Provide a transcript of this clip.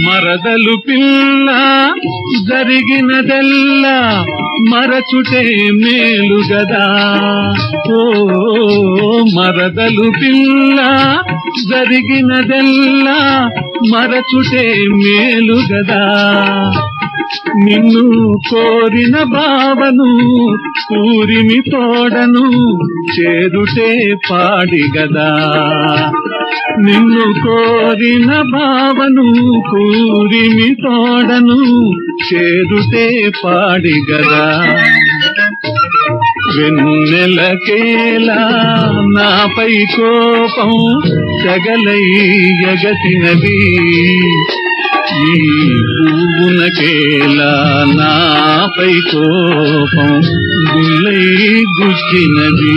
మరదలు పిల్ల జరిగినదెల్లా మరచుటే మేలు గదా. ఓ మరదలు పిల్ల జరిగినదెల్లా మరచుటే మేలు గదా. నిన్ను కోరిన బావను కూరిమి తోడను చేరుటే పాడిగదా. నిన్ను కోరిన బావను కూరిమి తోడను చేరుటే పాడిగదా. వెన్నెలకేలా నాపై కోపం తెగలై ఎగసినది. ఈ పువ్వునకేలా నాపై కోపం గుల్లై గుచ్చినది.